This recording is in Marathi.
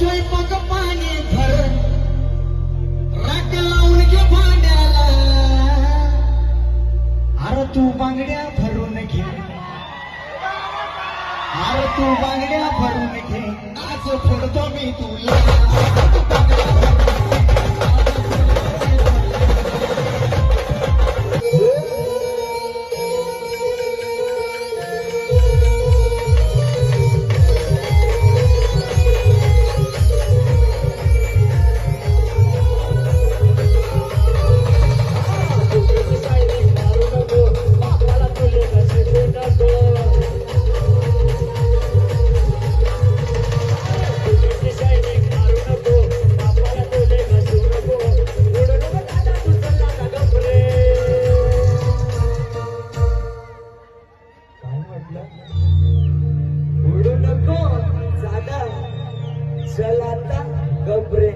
स्वयंपाक पाणी भर राख लावून घे भांड्याला अरे तू बांगड्या भरून घे अरे तू बांगड्या भरून घे आज फोडतो मी तुला उडू नको जादा चल आता गबरे